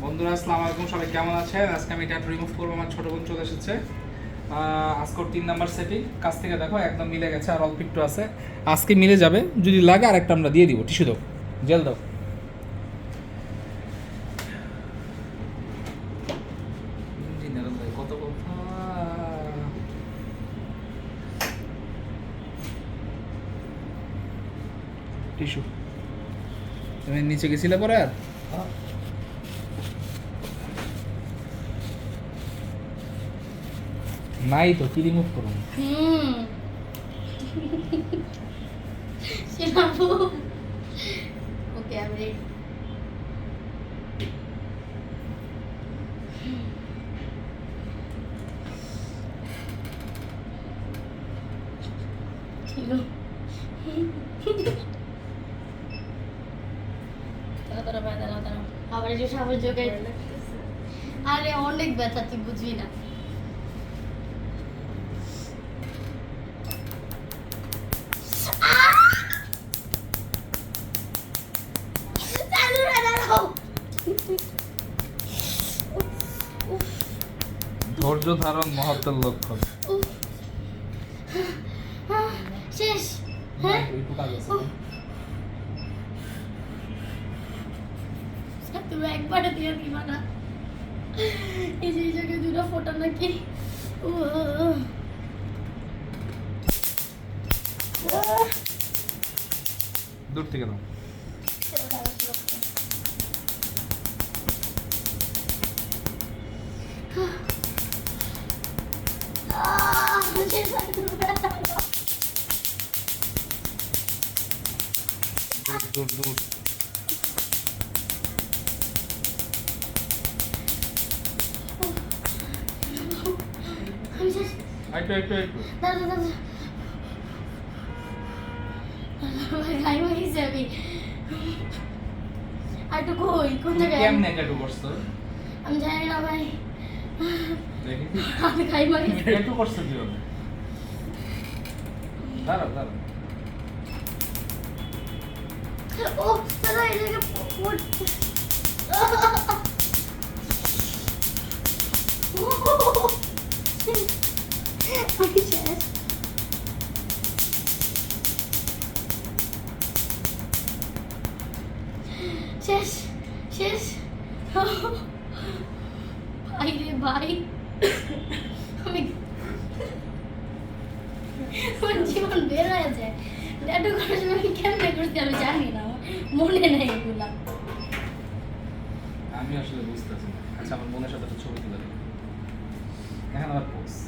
বন্ধুরা আসসালামু আলাইকুম, সবাই কেমন আছেন? আজকে আমি ট্যাটু রিমুভ করবো। আমার ছোট বোন চলে এসেছে। আজকে 3 নাম্বার সেটিং কাছ থেকে দেখো একদম মিলে গেছে, আর অল্প একটু আছে, আজকে মিলে যাবে। যদি লাগে আর একটা আমরা দিয়ে দিব। টিস্যু দাও, জেল দাও। কত কথা টিস্যু তুমি নিচে গেছিলে পরে আর নাই তো কি রিমুভ করব? শিলাপু ওকে আমি ছিল আবার যে সাবল যোগে আরে অনেক ব্যথা, তুই বুঝবি না। ধৈর্য ধারণ মহত্বের লক্ষণ। শেষ। তুমি একবারে দিয়ে দিবা না, এই যে জায়গায় দুটো ফোটা নাকি। দূর থেকে নাও। দূর দূর আমি জানি না ভাই, আমি খাই মারি একটু করছে দিও। দাঁড়াও দাঁড়াও। ও দাদা এটাকে শেষ শেষ। ভাই রে ভাই, আমি জীবন বের হয়ে যায়। ট্যাটু করার সময় আমি কেমনে করতে আমি জানি না, মনে নেই এগুলা। আমি আসলে বুঝতেছি না। আচ্ছা, আমার বোনের সাথে একটা ছবি তুলে এখন আবার পোস্ট